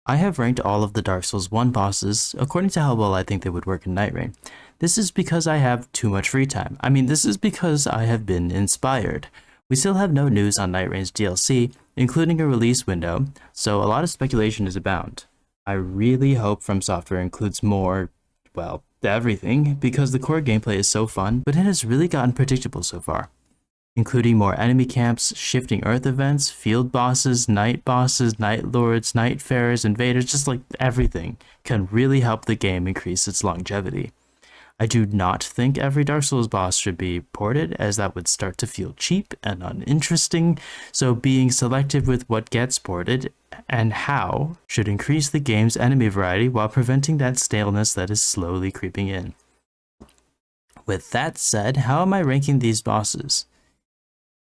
I have ranked all of the Dark Souls 1 bosses according to how well I think they would work in Nightreign. This is because I have too much free time. This is because I have been inspired. We still have no news on Nightreign's DLC, including a release window, so a lot of speculation is abound. I really hope From Software includes more, well, everything, because the core gameplay is so fun, but it has really gotten predictable so far. Including more enemy camps, shifting earth events, field bosses, night lords, nightfarers, invaders, just like everything can really help the game increase its longevity. I do not think every Dark Souls boss should be ported, as that would start to feel cheap and uninteresting, so being selective with what gets ported and how should increase the game's enemy variety while preventing that staleness that is slowly creeping in. With that said, how am I ranking these bosses?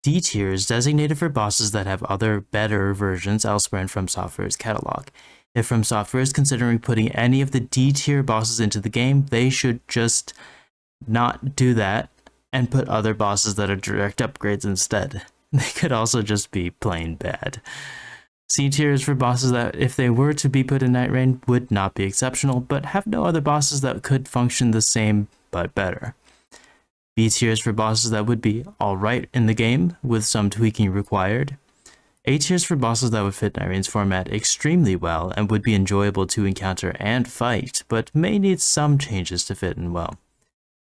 D tier is designated for bosses that have other better versions elsewhere in From Software's catalog. If From Software is considering putting any of the D tier bosses into the game, they should just not do that and put other bosses that are direct upgrades instead. They could also just be plain bad. C tier is for bosses that, if they were to be put in Nightreign, would not be exceptional, but have no other bosses that could function the same but better. B tier is for bosses that would be alright in the game, with some tweaking required. A tier is for bosses that would fit Nightreign's format extremely well and would be enjoyable to encounter and fight, but may need some changes to fit in well.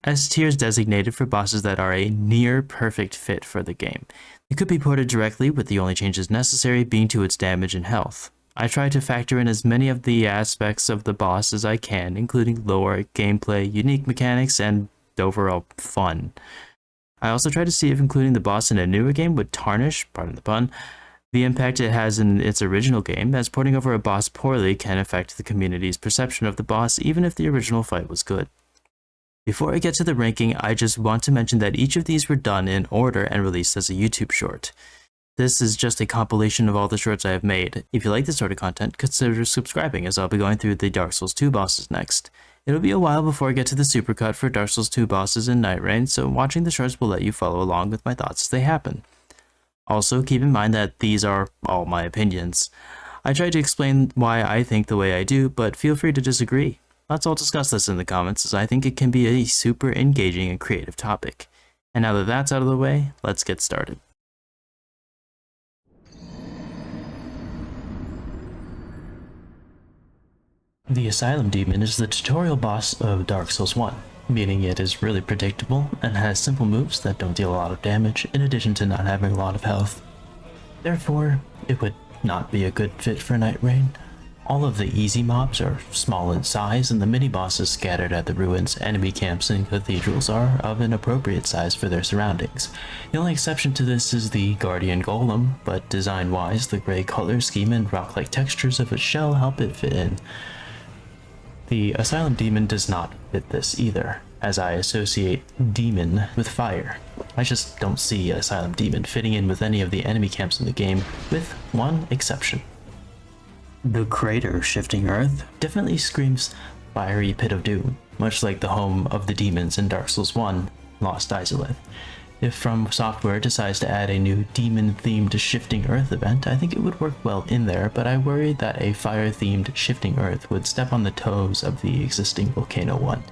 S tier is designated for bosses that are a near perfect fit for the game. It could be ported directly, with the only changes necessary being to its damage and health. I try to factor in as many of the aspects of the boss as I can, including lore, gameplay, unique mechanics, and overall fun. I also try to see if including the boss in a newer game would tarnish, pardon the pun, the impact it has in its original game, as porting over a boss poorly can affect the community's perception of the boss even if the original fight was good. Before I get to the ranking, I just want to mention that each of these were done in order and released as a YouTube short. This is just a compilation of all the shorts I have made. If you like this sort of content, consider subscribing, as I'll be going through the Dark Souls 2 bosses next. It'll be a while before I get to the supercut for Dark Souls 2 bosses in Nightreign, so watching the shorts will let you follow along with my thoughts as they happen. Also, keep in mind that these are all my opinions. I try to explain why I think the way I do, but feel free to disagree. Let's all discuss this in the comments, as I think it can be a super engaging and creative topic. And now that that's out of the way, let's get started. The Asylum Demon is the tutorial boss of Dark Souls 1, meaning it is really predictable and has simple moves that don't deal a lot of damage, in addition to not having a lot of health. Therefore, it would not be a good fit for Nightreign. All of the easy mobs are small in size, and the mini-bosses scattered at the ruins, enemy camps, and cathedrals are of an appropriate size for their surroundings. The only exception to this is the Guardian Golem, but design-wise, the gray color scheme and rock-like textures of its shell help it fit in. The Asylum Demon does not fit this either, as I associate demon with fire. I just don't see Asylum Demon fitting in with any of the enemy camps in the game, with one exception. The crater shifting earth definitely screams fiery pit of doom, much like the home of the demons in Dark Souls 1, Lost Izalith. If From Software decides to add a new demon-themed shifting earth event, I think it would work well in there, but I worry that a fire-themed shifting earth would step on the toes of the existing Volcano one.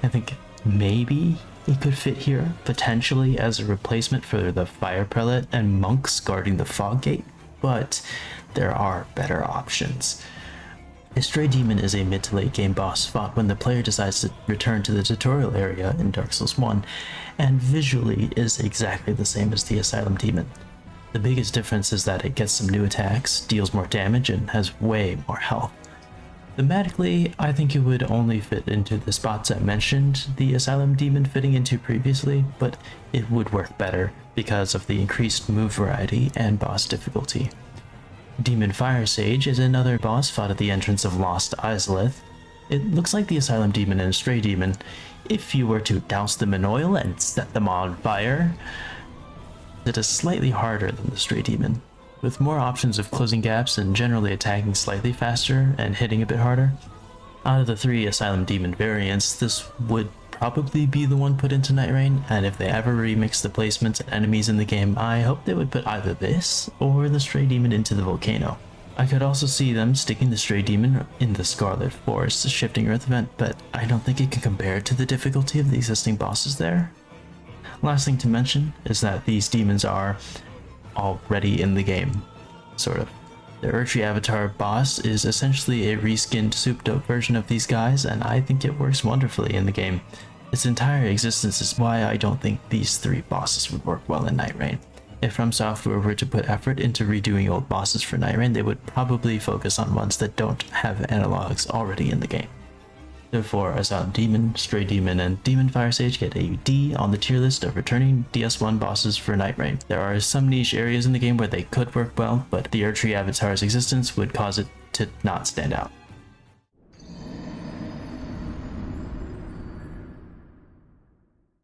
I think maybe it could fit here, potentially as a replacement for the fire prelate and monks guarding the fog gate, but there are better options. A Stray Demon is a mid to late game boss fought when the player decides to return to the tutorial area in Dark Souls 1, and visually is exactly the same as the Asylum Demon. The biggest difference is that it gets some new attacks, deals more damage, and has way more health. Thematically, I think it would only fit into the spots I mentioned the Asylum Demon fitting into previously, but it would work better because of the increased move variety and boss difficulty. Demon Firesage is another boss fought at the entrance of Lost Izalith. It looks like the Asylum Demon and Stray Demon if you were to douse them in oil and set them on fire. It is slightly harder than the Stray Demon, with more options of closing gaps and generally attacking slightly faster and hitting a bit harder. Out of the three Asylum Demon variants, this would probably be the one put into Nightreign, and if they ever remix the placements and enemies in the game, I hope they would put either this or the Stray Demon into the Volcano. I could also see them sticking the Stray Demon in the Scarlet Forest Shifting Earth event, but I don't think it can compare to the difficulty of the existing bosses there. Last thing to mention is that these demons are already in the game, sort of. The Urchi Avatar boss is essentially a reskinned souped-up version of these guys, and I think it works wonderfully in the game. Its entire existence is why I don't think these three bosses would work well in Nightreign. If From Software were to put effort into redoing old bosses for Nightreign, they would probably focus on ones that don't have analogs already in the game. Therefore, Asylum Demon, Stray Demon, and Demon Firesage get a D on the tier list of returning DS1 bosses for Nightreign. There are some niche areas in the game where they could work well, but the Urchi Avatar's existence would cause it to not stand out.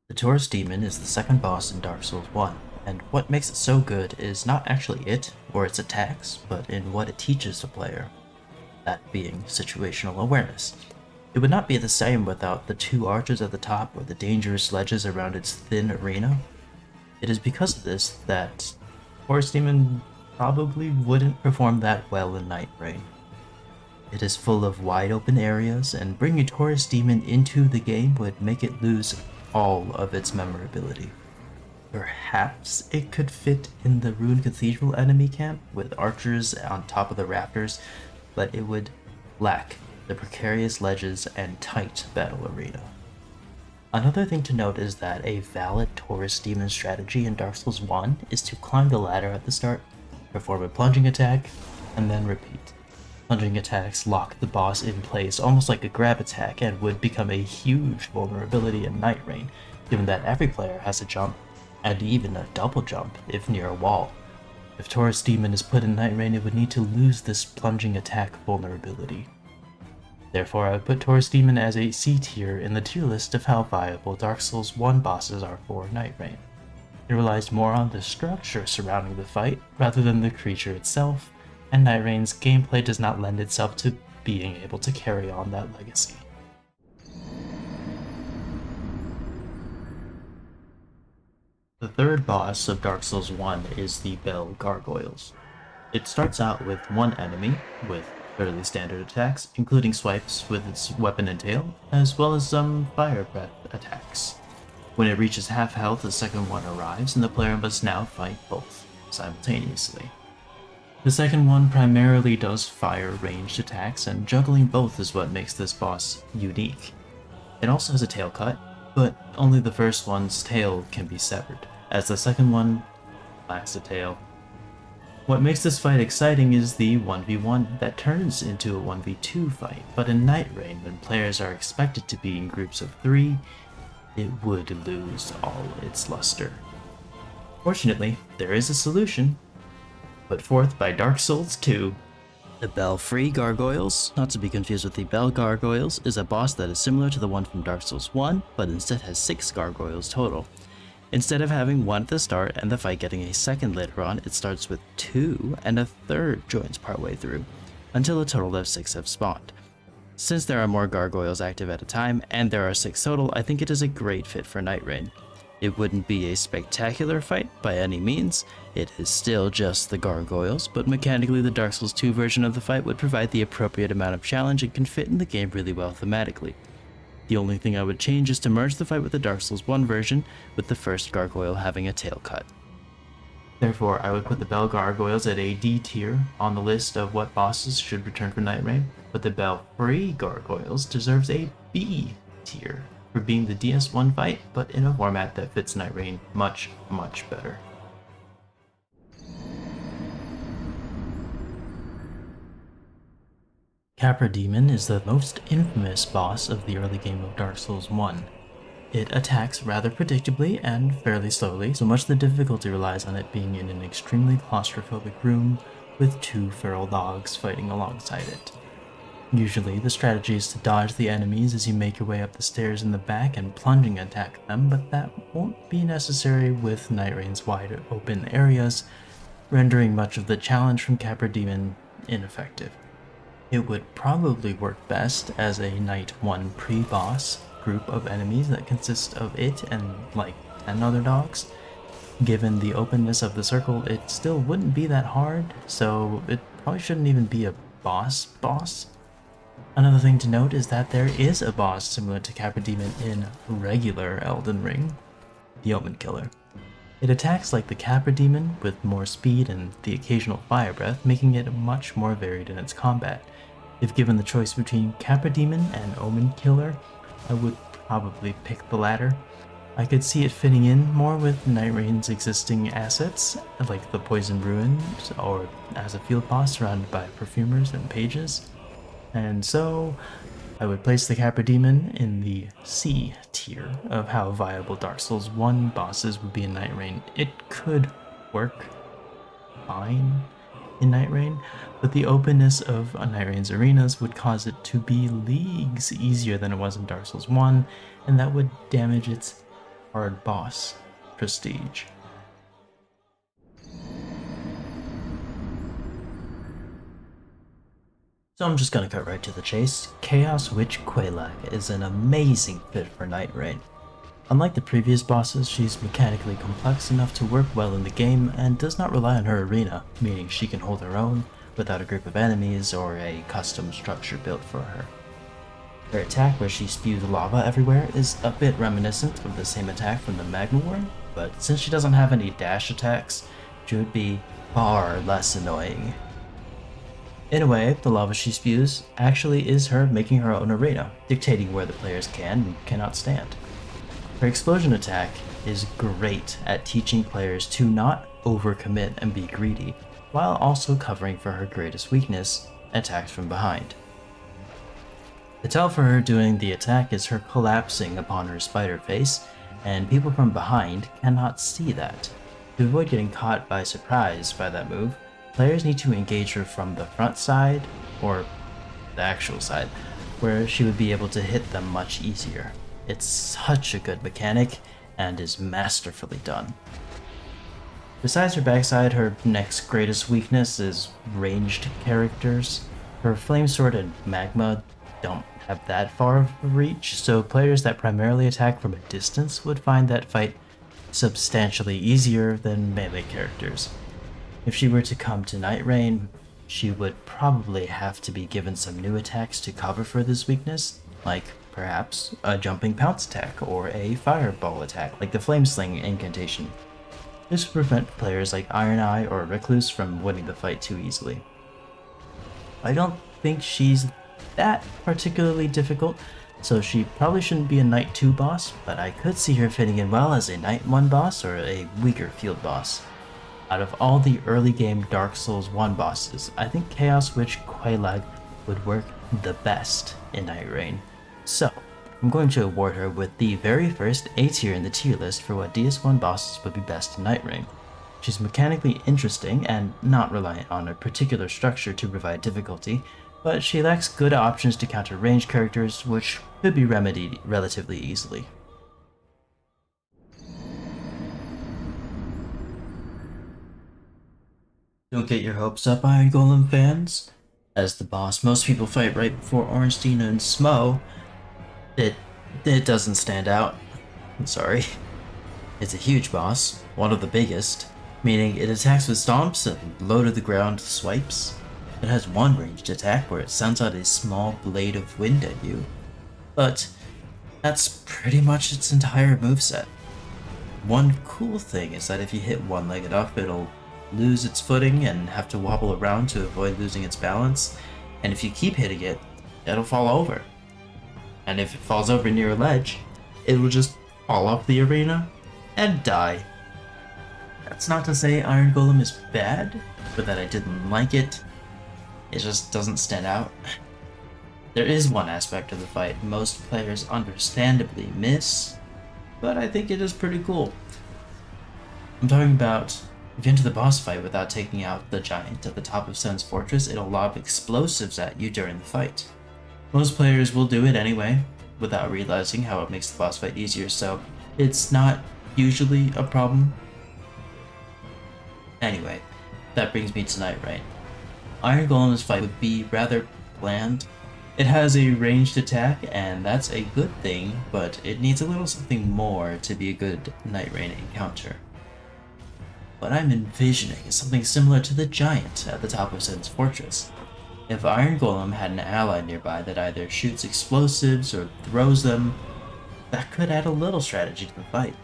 The Taurus Demon is the second boss in Dark Souls 1, and what makes it so good is not actually it, or its attacks, but in what it teaches the player, that being situational awareness. It would not be the same without the two arches at the top or the dangerous ledges around its thin arena. It is because of this that Taurus Demon probably wouldn't perform that well in Nightreign. It is full of wide open areas, and bringing Taurus Demon into the game would make it lose all of its memorability. Perhaps it could fit in the Ruined Cathedral enemy camp with archers on top of the rafters, but it would lack the precarious ledges and tight battle arena. Another thing to note is that a valid Taurus Demon strategy in Dark Souls 1 is to climb the ladder at the start, perform a plunging attack, and then repeat. Plunging attacks lock the boss in place almost like a grab attack and would become a huge vulnerability in Nightreign, given that every player has a jump, and even a double jump if near a wall. If Taurus Demon is put in Nightreign, it would need to lose this plunging attack vulnerability. Therefore, I would put Taurus Demon as a C tier in the tier list of how viable Dark Souls 1 bosses are for Nightreign. It relies more on the structure surrounding the fight rather than the creature itself, and Nightreign's gameplay does not lend itself to being able to carry on that legacy. The third boss of Dark Souls 1 is the Bell Gargoyles. It starts out with one enemy, with fairly standard attacks, including swipes with its weapon and tail, as well as some fire breath attacks. When it reaches half health, the second one arrives, and the player must now fight both simultaneously. The second one primarily does fire ranged attacks, and juggling both is what makes this boss unique. It also has a tail cut, but only the first one's tail can be severed, as the second one lacks a tail. What makes this fight exciting is the 1v1 that turns into a 1v2 fight, but in Nightreign, when players are expected to be in groups of 3, it would lose all its luster. Fortunately, there is a solution, put forth by Dark Souls 2. The Belfry Gargoyles, not to be confused with the Bell Gargoyles, is a boss that is similar to the one from Dark Souls 1, but instead has 6 gargoyles total. Instead of having one at the start and the fight getting a second later on, it starts with 2 and a third joins partway through, until a total of 6 have spawned. Since there are more gargoyles active at a time, and there are 6 total, I think it is a great fit for Nightreign. It wouldn't be a spectacular fight by any means, it is still just the gargoyles, but mechanically the Dark Souls 2 version of the fight would provide the appropriate amount of challenge and can fit in the game really well thematically. The only thing I would change is to merge the fight with the Dark Souls 1 version, with the first gargoyle having a tail cut. Therefore, I would put the Bell Gargoyles at a D tier on the list of what bosses should return for Nightreign, but the Belfry Gargoyles deserves a B tier for being the DS1 fight, but in a format that fits Nightreign much, much better. Capra Demon is the most infamous boss of the early game of Dark Souls 1. It attacks rather predictably and fairly slowly, so much of the difficulty relies on it being in an extremely claustrophobic room with 2 feral dogs fighting alongside it. Usually, the strategy is to dodge the enemies as you make your way up the stairs in the back and plunging attack them, but that won't be necessary with Nightreign's wide open areas, rendering much of the challenge from Capra Demon ineffective. It would probably work best as a Night 1 pre-boss group of enemies that consist of it and like 10 other dogs. Given the openness of the circle, it still wouldn't be that hard, so it probably shouldn't even be a boss. Another thing to note is that there is a boss similar to Capra Demon in regular Elden Ring, the Omen Killer. It attacks like the Capra Demon with more speed and the occasional fire breath, making it much more varied in its combat. If given the choice between Capra Demon and Omen Killer, I would probably pick the latter. I could see it fitting in more with Nightraign's existing assets, like the Poison Ruins, or as a field boss surrounded by perfumers and pages. And so, I would place the Capra Demon in the C tier of how viable Dark Souls 1 bosses would be in Nightraign. It could work fine in Nightraign, but the openness of Nightraign's arenas would cause it to be leagues easier than it was in Dark Souls 1, and that would damage its hard boss prestige. So I'm just gonna cut right to the chase. Chaos Witch Quelaag is an amazing fit for Nightraign. Unlike the previous bosses, she's mechanically complex enough to work well in the game and does not rely on her arena, meaning she can hold her own without a group of enemies or a custom structure built for her. Her attack, where she spews lava everywhere, is a bit reminiscent of the same attack from the Magma Worm, but since she doesn't have any dash attacks, she would be far less annoying. In a way, the lava she spews actually is her making her own arena, dictating where the players can and cannot stand. Her explosion attack is great at teaching players to not overcommit and be greedy, while also covering for her greatest weakness, attacks from behind. The tell for her doing the attack is her collapsing upon her spider face, and people from behind cannot see that. To avoid getting caught by surprise by that move, players need to engage her from the front side, or the actual side, where she would be able to hit them much easier. It's such a good mechanic, and is masterfully done. Besides her backside, her next greatest weakness is ranged characters. Her Flame Sword and Magma don't have that far of a reach, so players that primarily attack from a distance would find that fight substantially easier than melee characters. If she were to come to Nightraign, she would probably have to be given some new attacks to cover for this weakness, like perhaps a jumping pounce attack or a fireball attack like the Flame Sling incantation. This would prevent players like Iron Eye or Recluse from winning the fight too easily. I don't think she's that particularly difficult, so she probably shouldn't be a Night 2 boss, but I could see her fitting in well as a Night 1 boss or a weaker field boss. Out of all the early game Dark Souls 1 bosses, I think Chaos Witch Quelaag would work the best in Nightraign. So, I'm going to award her with the very first A tier in the tier list for what DS1 bosses would be best in Nightraign. She's mechanically interesting and not reliant on a particular structure to provide difficulty, but she lacks good options to counter ranged characters, which could be remedied relatively easily. Don't get your hopes up, Iron Golem fans. As the boss most people fight right before Ornstein and Smough, it doesn't stand out. I'm sorry. It's a huge boss, one of the biggest, meaning it attacks with stomps and low-to-the-ground swipes. It has one ranged attack where it sends out a small blade of wind at you, but that's pretty much its entire moveset. One cool thing is that if you hit one leg enough, it'll lose its footing and have to wobble around to avoid losing its balance, and if you keep hitting it, it'll fall over. And if it falls over near a ledge, it will just fall off the arena and die. That's not to say Iron Golem is bad, but that I didn't like it. It just doesn't stand out. There is one aspect of the fight most players understandably miss, but I think it is pretty cool. I'm talking about if you enter the boss fight without taking out the giant at the top of Sen's fortress, it'll lob explosives at you during the fight. Most players will do it anyway, without realizing how it makes the boss fight easier, so it's not usually a problem. Anyway, that brings me to Nightraign. Iron Golem's fight would be rather bland. It has a ranged attack, and that's a good thing, but it needs a little something more to be a good Nightraign encounter. What I'm envisioning is something similar to the giant at the top of Sin's fortress. If Iron Golem had an ally nearby that either shoots explosives or throws them, that could add a little strategy to the fight.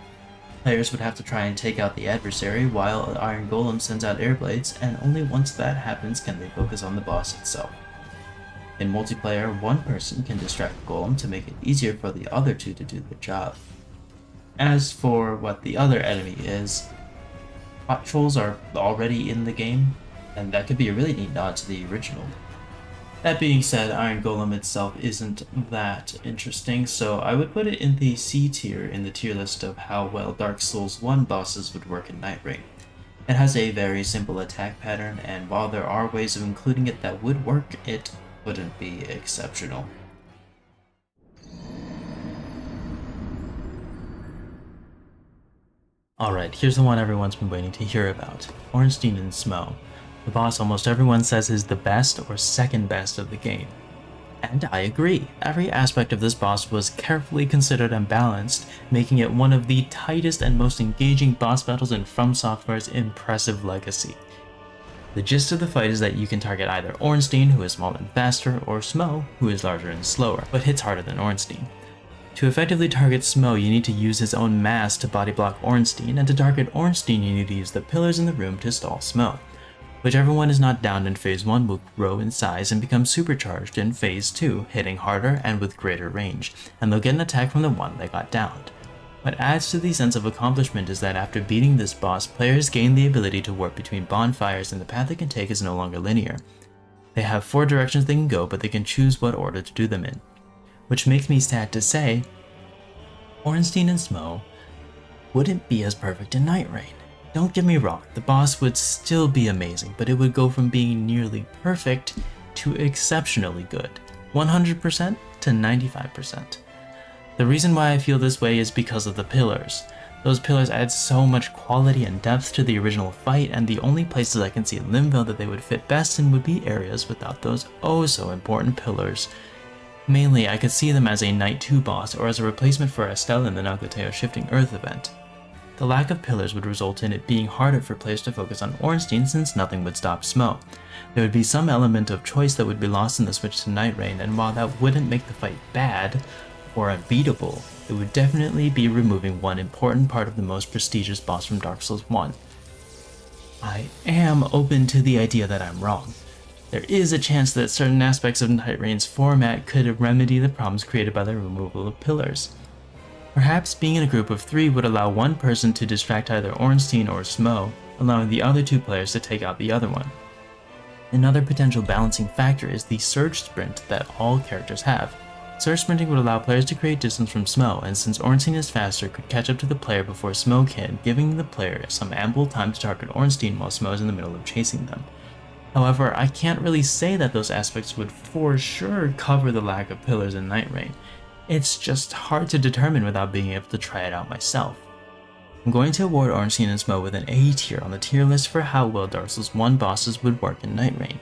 Players would have to try and take out the adversary while Iron Golem sends out air blades, and only once that happens can they focus on the boss itself. In multiplayer, one person can distract Golem to make it easier for the other two to do their job. As for what the other enemy is, hot trolls are already in the game, and that could be a really neat nod to the original. That being said, Iron Golem itself isn't that interesting, so I would put it in the C tier in the tier list of how well Dark Souls 1 bosses would work in Nightreign. It has a very simple attack pattern, and while there are ways of including it that would work, it wouldn't be exceptional. Alright, here's the one everyone's been waiting to hear about, Ornstein and Smough. The boss almost everyone says is the best or second best of the game. And I agree, every aspect of this boss was carefully considered and balanced, making it one of the tightest and most engaging boss battles in From Software's impressive legacy. The gist of the fight is that you can target either Ornstein, who is small and faster, or Smough, who is larger and slower, but hits harder than Ornstein. To effectively target Smough, you need to use his own mass to body block Ornstein, and to target Ornstein you need to use the pillars in the room to stall Smough. Whichever one is not downed in Phase 1 will grow in size and become supercharged in Phase 2, hitting harder and with greater range, and they'll get an attack from the one that got downed. What adds to the sense of accomplishment is that after beating this boss, players gain the ability to warp between bonfires, and the path they can take is no longer linear. They have 4 directions they can go, but they can choose what order to do them in. Which makes me sad to say, Ornstein and Smough wouldn't be as perfect in Nightreign. Don't get me wrong, the boss would still be amazing, but it would go from being nearly perfect to exceptionally good, 100% to 95%. The reason why I feel this way is because of the pillars. Those pillars add so much quality and depth to the original fight, and the only places I can see in Limbo that they would fit best in would be areas without those oh so important pillars. Mainly, I could see them as a Night 2 boss or as a replacement for Estelle in the Nagoteo Shifting Earth event. The lack of pillars would result in it being harder for players to focus on Ornstein since nothing would stop Smough. There would be some element of choice that would be lost in the switch to Nightreign, and while that wouldn't make the fight bad or unbeatable, it would definitely be removing one important part of the most prestigious boss from Dark Souls 1. I am open to the idea that I'm wrong. There is a chance that certain aspects of Nightraign's format could remedy the problems created by the removal of pillars. Perhaps being in a group of 3 would allow one person to distract either Ornstein or Smough, allowing the other 2 players to take out the other one. Another potential balancing factor is the surge sprint that all characters have. Surge sprinting would allow players to create distance from Smough, and since Ornstein is faster, could catch up to the player before Smough can, giving the player some ample time to target Ornstein while Smough is in the middle of chasing them. However, I can't really say that those aspects would for sure cover the lack of pillars in Nightreign. It's just hard to determine without being able to try it out myself. I'm going to award Ornstein and Smough with an A tier on the tier list for how well Dark Souls 1 bosses would work in Nightreign.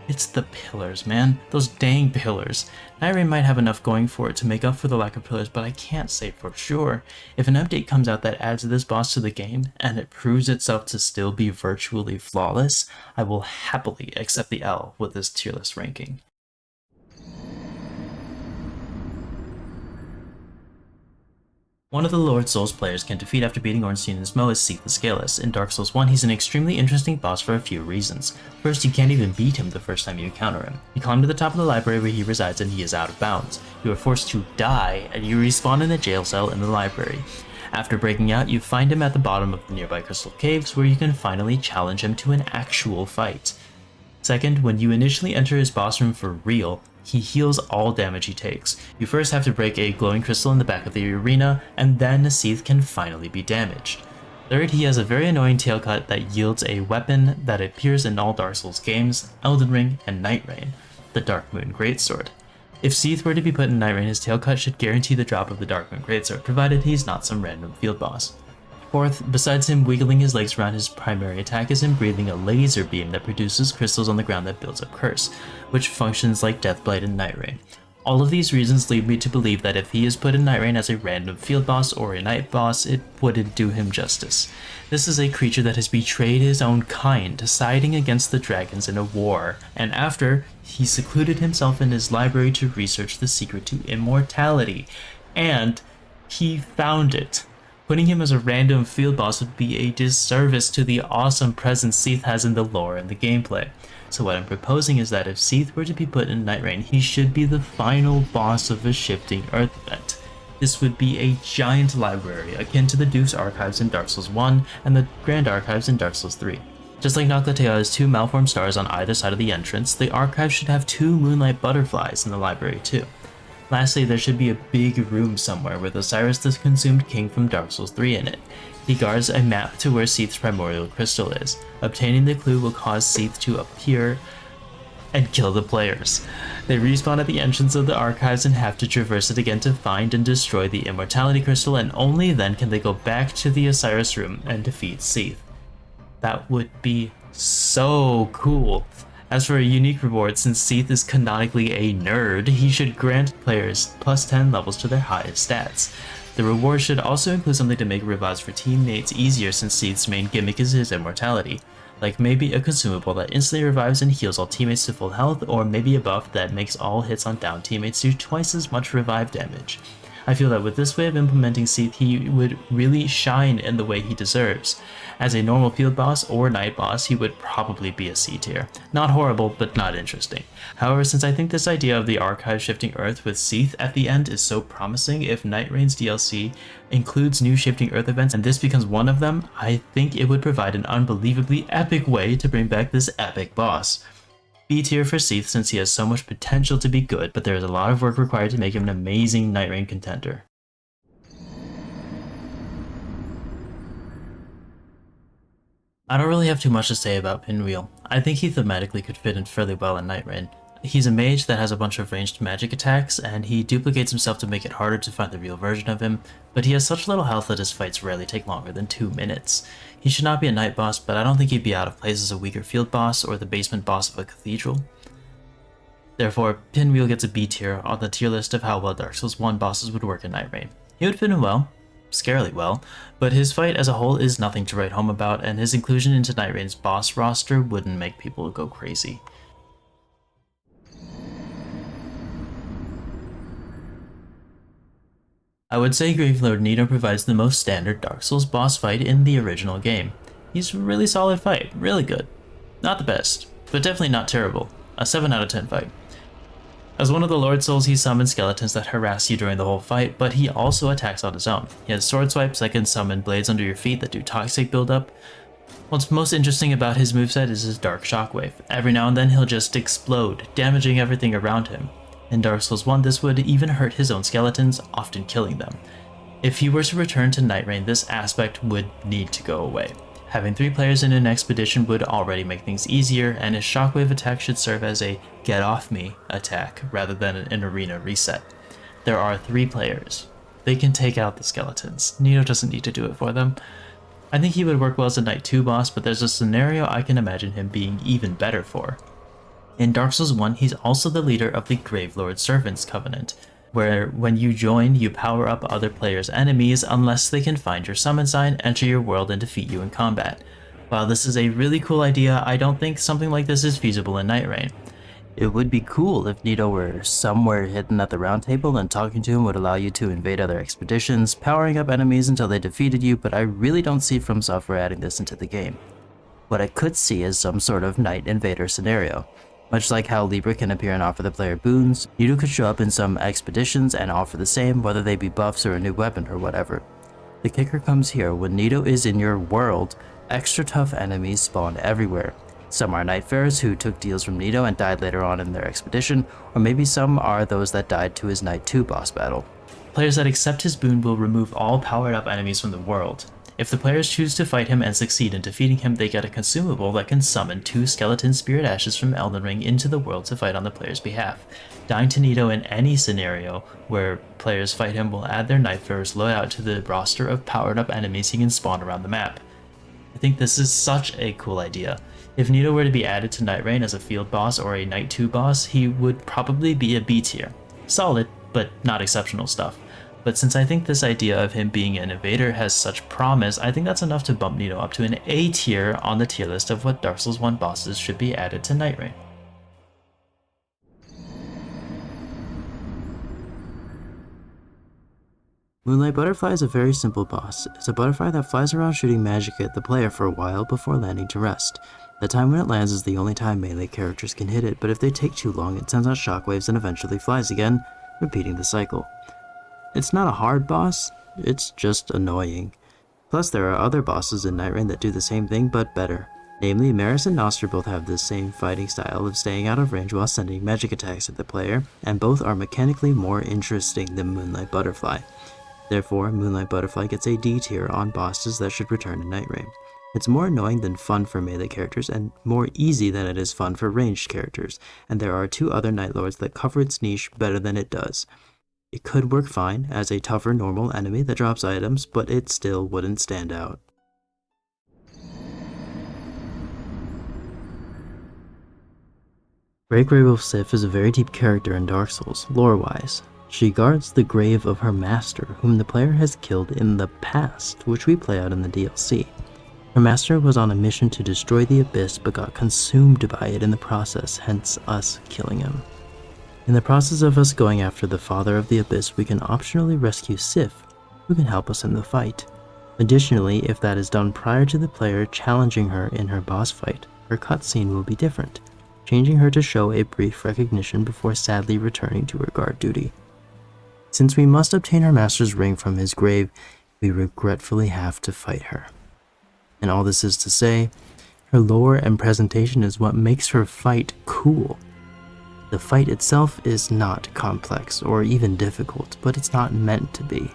It's the pillars, man. Those dang pillars. Nightreign might have enough going for it to make up for the lack of pillars, but I can't say for sure. If an update comes out that adds this boss to the game, and it proves itself to still be virtually flawless, I will happily accept the L with this tier list ranking. One of the Lord Souls players can defeat after beating Ornstein and Smough is Seath the Scaleless. In Dark Souls 1, he's an extremely interesting boss for a few reasons. First, you can't even beat him the first time you encounter him. You climb to the top of the library where he resides and he is out of bounds. You are forced to die, and you respawn in a jail cell in the library. After breaking out, you find him at the bottom of the nearby crystal caves where you can finally challenge him to an actual fight. Second, when you initially enter his boss room for real, he heals all damage he takes. You first have to break a glowing crystal in the back of the arena, and then Seath can finally be damaged. Third, he has a very annoying tail cut that yields a weapon that appears in all Dark Souls games, Elden Ring and Nightreign, the Dark Moon Greatsword. If Seath were to be put in Nightreign, his tail cut should guarantee the drop of the Dark Moon Greatsword, provided he's not some random field boss. Fourth, besides him wiggling his legs around, his primary attack is him breathing a laser beam that produces crystals on the ground that builds up curse, which functions like Deathblight in Nightreign. All of these reasons lead me to believe that if he is put in Nightreign as a random field boss or a night boss, it wouldn't do him justice. This is a creature that has betrayed his own kind, siding against the dragons in a war, and after, he secluded himself in his library to research the secret to immortality, and he found it. Putting him as a random field boss would be a disservice to the awesome presence Seath has in the lore and the gameplay. So what I'm proposing is that if Seath were to be put in Nightreign, he should be the final boss of a Shifting Earth event. This would be a giant library, akin to the Duke's Archives in Dark Souls 1 and the Grand Archives in Dark Souls 3. Just like Noclatea has 2 malformed stars on either side of the entrance, the Archive should have 2 Moonlight Butterflies in the library too. Lastly, there should be a big room somewhere with Osiris the Consumed King from Dark Souls 3 in it. He guards a map to where Seath's primordial crystal is. Obtaining the clue will cause Seath to appear and kill the players. They respawn at the entrance of the archives and have to traverse it again to find and destroy the immortality crystal, and only then can they go back to the Osiris room and defeat Seath. That would be so cool. As for a unique reward, since Seath is canonically a nerd, he should grant players plus 10 levels to their highest stats. The reward should also include something to make revives for teammates easier, since Seath's main gimmick is his immortality. Like maybe a consumable that instantly revives and heals all teammates to full health, or maybe a buff that makes all hits on down teammates do twice as much revive damage. I feel that with this way of implementing Seath, he would really shine in the way he deserves. As a normal field boss or night boss, he would probably be a C tier. Not horrible, but not interesting. However, since I think this idea of the Archive Shifting Earth with Seath at the end is so promising, if Nightreign's DLC includes new Shifting Earth events and this becomes one of them, I think it would provide an unbelievably epic way to bring back this epic boss. B tier for Seath since he has so much potential to be good, but there is a lot of work required to make him an amazing Nightreign contender. I don't really have too much to say about Pinwheel. I think he thematically could fit in fairly well in Nightreign. He's a mage that has a bunch of ranged magic attacks, and he duplicates himself to make it harder to find the real version of him, but he has such little health that his fights rarely take longer than 2 minutes. He should not be a night boss, but I don't think he'd be out of place as a weaker field boss or the basement boss of a cathedral. Therefore, Pinwheel gets a B tier on the tier list of how well Dark Souls 1 bosses would work in Nightreign. He would fit in well, scarily well, but his fight as a whole is nothing to write home about, and his inclusion into Nightreign's boss roster wouldn't make people go crazy. I would say Gravelord Nito provides the most standard Dark Souls boss fight in the original game. He's a really solid fight, really good. Not the best, but definitely not terrible. A 7 out of 10 fight. As one of the Lord Souls, he summons skeletons that harass you during the whole fight, but he also attacks on his own. He has sword swipes that can summon blades under your feet that do toxic buildup. What's most interesting about his moveset is his Dark Shockwave. Every now and then he'll just explode, damaging everything around him. In Dark Souls 1, this would even hurt his own skeletons, often killing them. If he were to return to Nightreign, this aspect would need to go away. Having 3 players in an expedition would already make things easier, and his Shockwave attack should serve as a get off me attack rather than an arena reset. There are 3 players. They can take out the skeletons. Nito doesn't need to do it for them. I think he would work well as a Night 2 boss, but there's a scenario I can imagine him being even better for. In Dark Souls 1, he's also the leader of the Gravelord Servants Covenant, where when you join, you power up other players' enemies unless they can find your summon sign, enter your world, and defeat you in combat. While this is a really cool idea, I don't think something like this is feasible in Nightreign. It would be cool if Nito were somewhere hidden at the round table and talking to him would allow you to invade other expeditions, powering up enemies until they defeated you, but I really don't see From Software adding this into the game. What I could see is some sort of Night Invader scenario. Much like how Libra can appear and offer the player boons, Nito could show up in some expeditions and offer the same, whether they be buffs or a new weapon or whatever. The kicker comes here: when Nito is in your world, extra tough enemies spawn everywhere. Some are Nightfarers who took deals from Nito and died later on in their expedition, or maybe some are those that died to his Night 2 boss battle. Players that accept his boon will remove all powered up enemies from the world. If the players choose to fight him and succeed in defeating him, they get a consumable that can summon 2 skeleton spirit ashes from Elden Ring into the world to fight on the player's behalf. Dying to Nito in any scenario where players fight him will add their Nightfarers loadout to the roster of powered up enemies he can spawn around the map. I think this is such a cool idea. If Nito were to be added to Nightreign as a field boss or a Night 2 boss, he would probably be a B tier. Solid, but not exceptional stuff. But since I think this idea of him being an evader has such promise, I think that's enough to bump Nito up to an A tier on the tier list of what Dark Souls 1 bosses should be added to Nightreign. Moonlight Butterfly is a very simple boss. It's a butterfly that flies around shooting magic at the player for a while before landing to rest. The time when it lands is the only time melee characters can hit it, but if they take too long, it sends out shockwaves and eventually flies again, repeating the cycle. It's not a hard boss, it's just annoying. Plus there are other bosses in Nightreign that do the same thing but better. Namely, Manus and Noster both have this same fighting style of staying out of range while sending magic attacks at the player, and both are mechanically more interesting than Moonlight Butterfly. Therefore, Moonlight Butterfly gets a D tier on bosses that should return to Nightreign. It's more annoying than fun for melee characters, and more easy than it is fun for ranged characters, and there are 2 other Night Lords that cover its niche better than it does. It could work fine as a tougher normal enemy that drops items, but it still wouldn't stand out. Great Grey Wolf Sif is a very deep character in Dark Souls, lore-wise. She guards the grave of her master, whom the player has killed in the past, which we play out in the DLC. Her master was on a mission to destroy the Abyss, but got consumed by it in the process, hence us killing him. In the process of us going after the Father of the Abyss, we can optionally rescue Sif, who can help us in the fight. Additionally, if that is done prior to the player challenging her in her boss fight, her cutscene will be different, changing her to show a brief recognition before sadly returning to her guard duty. Since we must obtain her master's ring from his grave, we regretfully have to fight her. And all this is to say, her lore and presentation is what makes her fight cool. The fight itself is not complex or even difficult, but it's not meant to be.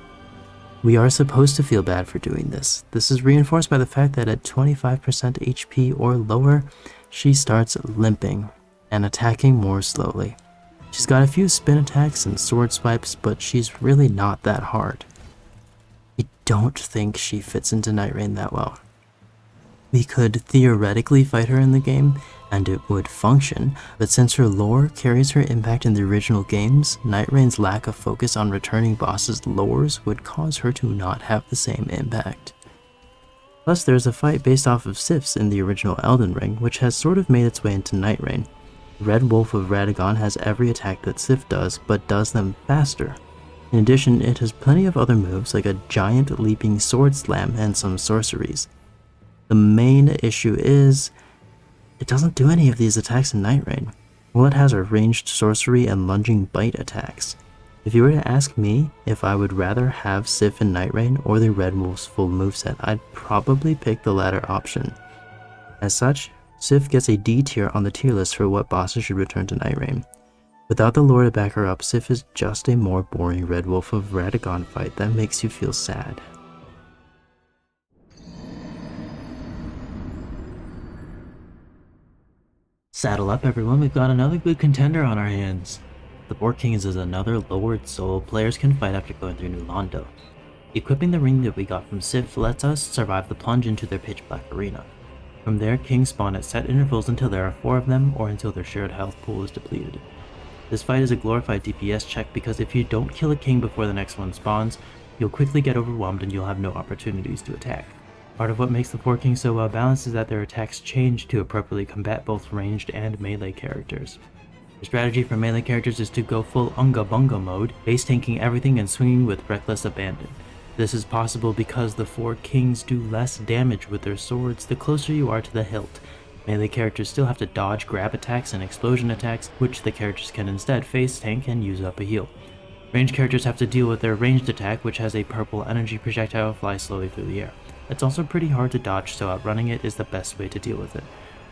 We are supposed to feel bad for doing this. This is reinforced by the fact that at 25% HP or lower, she starts limping and attacking more slowly. She's got a few spin attacks and sword swipes, but she's really not that hard. I don't think she fits into Nightreign that well. We could theoretically fight her in the game, and it would function, but since her lore carries her impact in the original games, Nightreign's lack of focus on returning bosses' lores would cause her to not have the same impact. Plus there's a fight based off of Sif's in the original Elden Ring, which has sort of made its way into Nightreign. Red Wolf of Radagon has every attack that Sif does, but does them faster. In addition, it has plenty of other moves like a giant leaping sword slam and some sorceries. The main issue is, it doesn't do any of these attacks in Nightreign. All it has are ranged sorcery and lunging bite attacks. If you were to ask me if I would rather have Sif in Nightreign or the Red Wolf's full moveset, I'd probably pick the latter option. As such, Sif gets a D tier on the tier list for what bosses should return to Nightreign. Without the lore to back her up, Sif is just a more boring Red Wolf of Radagon fight that makes you feel sad. Saddle up everyone, we've got another good contender on our hands. The Boar Kings is another lowered soul players can fight after going through New Londo. Equipping the ring that we got from Sif lets us survive the plunge into their pitch black arena. From there, kings spawn at set intervals until there are 4 of them, or until their shared health pool is depleted. This fight is a glorified DPS check because if you don't kill a king before the next one spawns, you'll quickly get overwhelmed and you'll have no opportunities to attack. Part of what makes the 4 kings so well balanced is that their attacks change to appropriately combat both ranged and melee characters. The strategy for melee characters is to go full Unga Bunga mode, base tanking everything and swinging with reckless abandon. This is possible because the 4 kings do less damage with their swords the closer you are to the hilt. Melee characters still have to dodge grab attacks and explosion attacks, which the characters can instead face tank and use up a heal. Ranged characters have to deal with their ranged attack, which has a purple energy projectile fly slowly through the air. It's also pretty hard to dodge, so outrunning it is the best way to deal with it.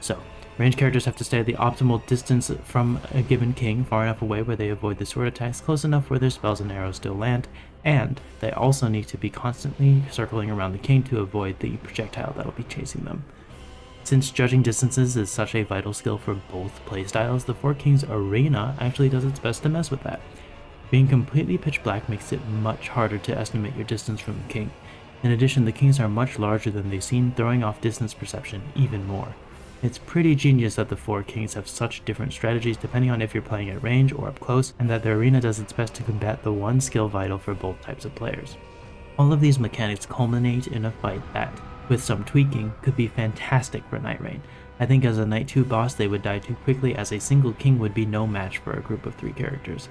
So, ranged characters have to stay at the optimal distance from a given king, far enough away where they avoid the sword attacks, close enough where their spells and arrows still land, and they also need to be constantly circling around the king to avoid the projectile that'll be chasing them. Since judging distances is such a vital skill for both playstyles, the 4 Kings Arena actually does its best to mess with that. Being completely pitch black makes it much harder to estimate your distance from the king. In addition, the kings are much larger than they seem, throwing off distance perception even more. It's pretty genius that the four kings have such different strategies depending on if you're playing at range or up close, and that the arena does its best to combat the one skill vital for both types of players. All of these mechanics culminate in a fight that, with some tweaking, could be fantastic for Nightreign. I think as a Knight 2 boss they would die too quickly, as a single king would be no match for a group of 3 characters.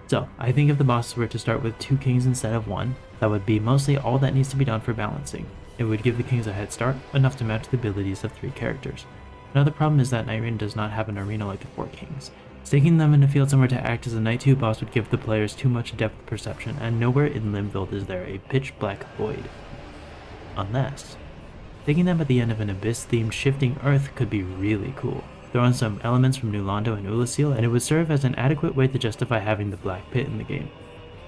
So, I think if the bosses were to start with 2 kings instead of 1, that would be mostly all that needs to be done for balancing. It would give the kings a head start, enough to match the abilities of 3 characters. Another problem is that Nightreign does not have an arena like the 4 kings. Sticking them in a field somewhere to act as a Knight 2 boss would give the players too much depth perception, and nowhere in Limveld is there a pitch black void. Unless, sticking them at the end of an abyss-themed shifting earth could be really cool. Throw in some elements from New Londo and Ulasil, and it would serve as an adequate way to justify having the Black Pit in the game.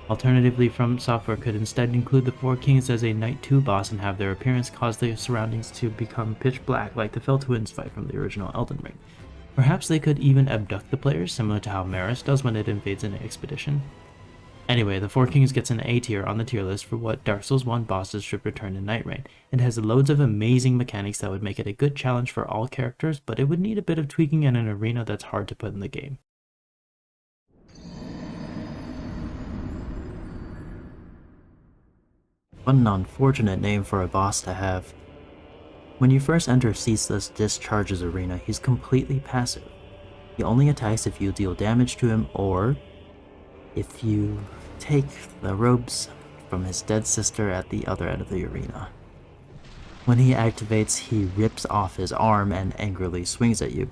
Alternatively, From Software could instead include the 4 kings as a Knight 2 boss and have their appearance cause the surroundings to become pitch black like the Fell Twins fight from the original Elden Ring. Perhaps they could even abduct the players, similar to how Manus does when it invades an expedition. Anyway, the 4 kings gets an A tier on the tier list for what Dark Souls 1 bosses should return in Nightreign. It has loads of amazing mechanics that would make it a good challenge for all characters, but it would need a bit of tweaking and an arena that's hard to put in the game. What an unfortunate name for a boss to have. When you first enter Ceaseless Discharge's arena, he's completely passive. He only attacks if you deal damage to him or if you take the robes from his dead sister at the other end of the arena. When he activates, he rips off his arm and angrily swings at you.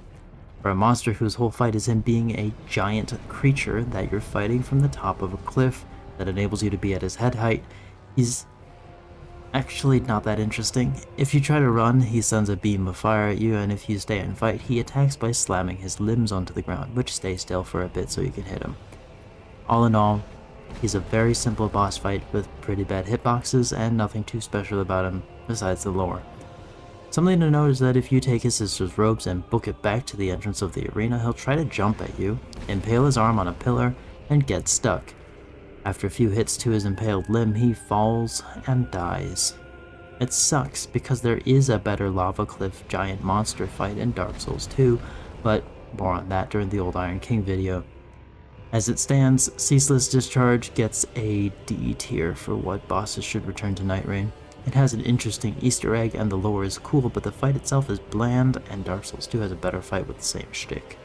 For a monster whose whole fight is him being a giant creature that you're fighting from the top of a cliff that enables you to be at his head height, he's actually not that interesting. If you try to run, he sends a beam of fire at you, and if you stay and fight, he attacks by slamming his limbs onto the ground, which stay still for a bit so you can hit him. All in all, he's a very simple boss fight with pretty bad hitboxes and nothing too special about him besides the lore. Something to note is that if you take his sister's robes and book it back to the entrance of the arena, he'll try to jump at you, impale his arm on a pillar, and get stuck. After a few hits to his impaled limb, he falls and dies. It sucks because there is a better lava cliff giant monster fight in Dark Souls 2, but more on that during the old Iron King video. As it stands, Ceaseless Discharge gets a D tier for what bosses should return to Nightreign. It has an interesting Easter egg and the lore is cool, but the fight itself is bland, and Dark Souls 2 has a better fight with the same shtick.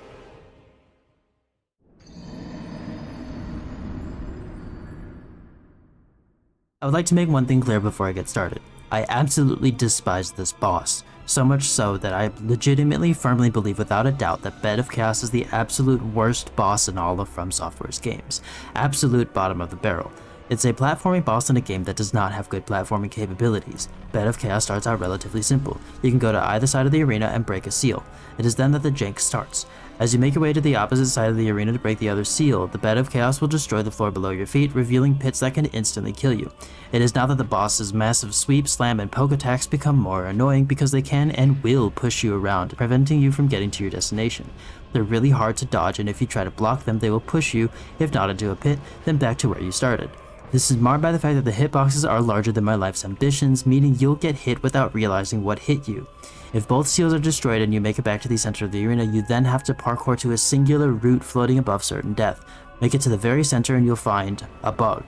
I would like to make one thing clear before I get started. I absolutely despise this boss, so much so that I legitimately firmly believe without a doubt that Bed of Chaos is the absolute worst boss in all of From Software's games. Absolute bottom of the barrel. It's a platforming boss in a game that does not have good platforming capabilities. Bed of Chaos starts out relatively simple. You can go to either side of the arena and break a seal. It is then that the jank starts. As you make your way to the opposite side of the arena to break the other seal, the Bed of Chaos will destroy the floor below your feet, revealing pits that can instantly kill you. It is now that the boss's massive sweep, slam, and poke attacks become more annoying because they can and will push you around, preventing you from getting to your destination. They're really hard to dodge, and if you try to block them, they will push you, if not into a pit, then back to where you started. This is marred by the fact that the hitboxes are larger than my life's ambitions, meaning you'll get hit without realizing what hit you. If both seals are destroyed and you make it back to the center of the arena, you then have to parkour to a singular route floating above certain death. Make it to the very center and you'll find a bug.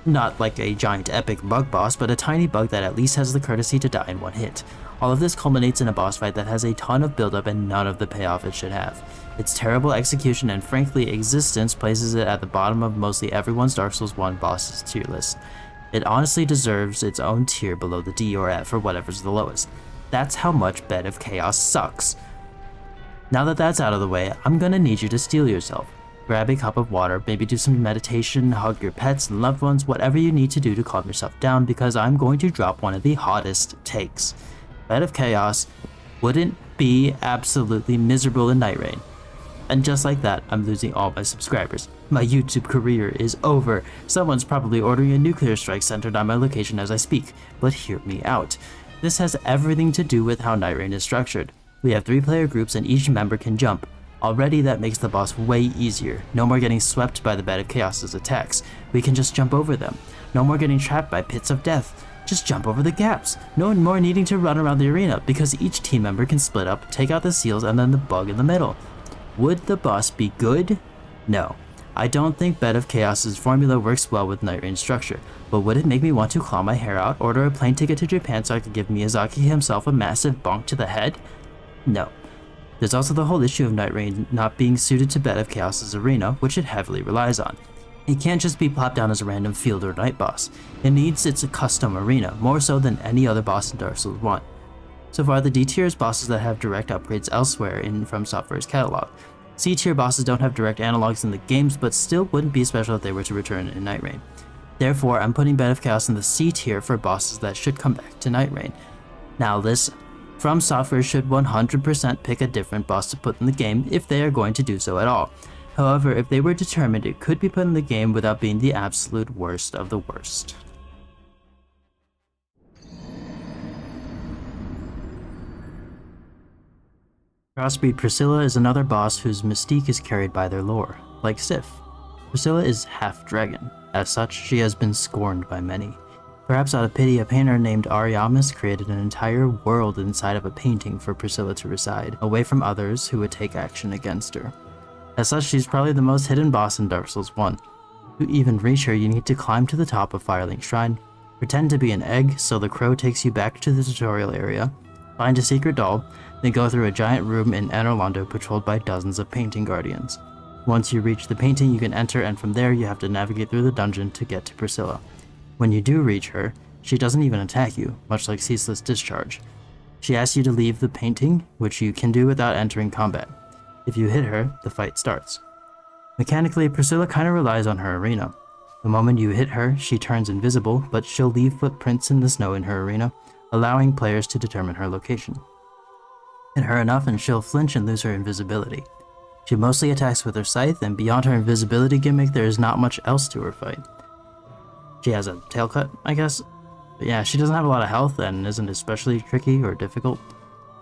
Not like a giant epic bug boss, but a tiny bug that at least has the courtesy to die in one hit. All of this culminates in a boss fight that has a ton of buildup and none of the payoff it should have. Its terrible execution and frankly existence places it at the bottom of mostly everyone's Dark Souls 1 boss's tier list. It honestly deserves its own tier below the D or F or whatever's the lowest. That's how much Bed of Chaos sucks. Now that that's out of the way, I'm gonna need you to steel yourself. Grab a cup of water, maybe do some meditation, hug your pets and loved ones, whatever you need to do to calm yourself down, because I'm going to drop one of the hottest takes. Bed of Chaos wouldn't be absolutely miserable in Nightreign. And just like that, I'm losing all my subscribers. My YouTube career is over. Someone's probably ordering a nuclear strike centered on my location as I speak, but hear me out. This has everything to do with how Nightreign is structured. We have 3-player groups and each member can jump. Already that makes the boss way easier. No more getting swept by the Bed of Chaos's attacks. We can just jump over them. No more getting trapped by pits of death. Just jump over the gaps. No more needing to run around the arena because each team member can split up, take out the seals, and then the bug in the middle. Would the boss be good? No. I don't think Bed of Chaos's formula works well with Nightreign structure, but would it make me want to claw my hair out, order a plane ticket to Japan so I could give Miyazaki himself a massive bonk to the head? No. There's also the whole issue of Nightreign not being suited to Bed of Chaos's arena, which it heavily relies on. It can't just be plopped down as a random field or night boss. It needs its custom arena, more so than any other boss in Dark Souls 1. So far, the D tier is bosses that have direct upgrades elsewhere in From Software's catalog. C tier bosses don't have direct analogs in the games, but still wouldn't be special if they were to return in Nightreign. Therefore, I'm putting Bed of Chaos in the C tier for bosses that should come back to Nightreign. Now listen, From Software should 100% pick a different boss to put in the game if they are going to do so at all. However, if they were determined, it could be put in the game without being the absolute worst of the worst. Crossbreed Priscilla is another boss whose mystique is carried by their lore, like Sif. Priscilla is half dragon. As such, she has been scorned by many. Perhaps out of pity, a painter named Ariamis created an entire world inside of a painting for Priscilla to reside, away from others who would take action against her. As such, she's probably the most hidden boss in Dark Souls 1. To even reach her, you need to climb to the top of Firelink Shrine, pretend to be an egg so the crow takes you back to the tutorial area, find a secret doll, then go through a giant room in Anor Londo patrolled by dozens of painting guardians. Once you reach the painting, you can enter, and from there you have to navigate through the dungeon to get to Priscilla. When you do reach her, she doesn't even attack you, much like Ceaseless Discharge. She asks you to leave the painting, which you can do without entering combat. If you hit her, the fight starts. Mechanically, Priscilla kinda relies on her arena. The moment you hit her, she turns invisible, but she'll leave footprints in the snow in her arena, allowing players to determine her location. Hit her enough and she'll flinch and lose her invisibility. She mostly attacks with her scythe, and beyond her invisibility gimmick, there is not much else to her fight. She has a tail cut, I guess? But yeah, she doesn't have a lot of health and isn't especially tricky or difficult.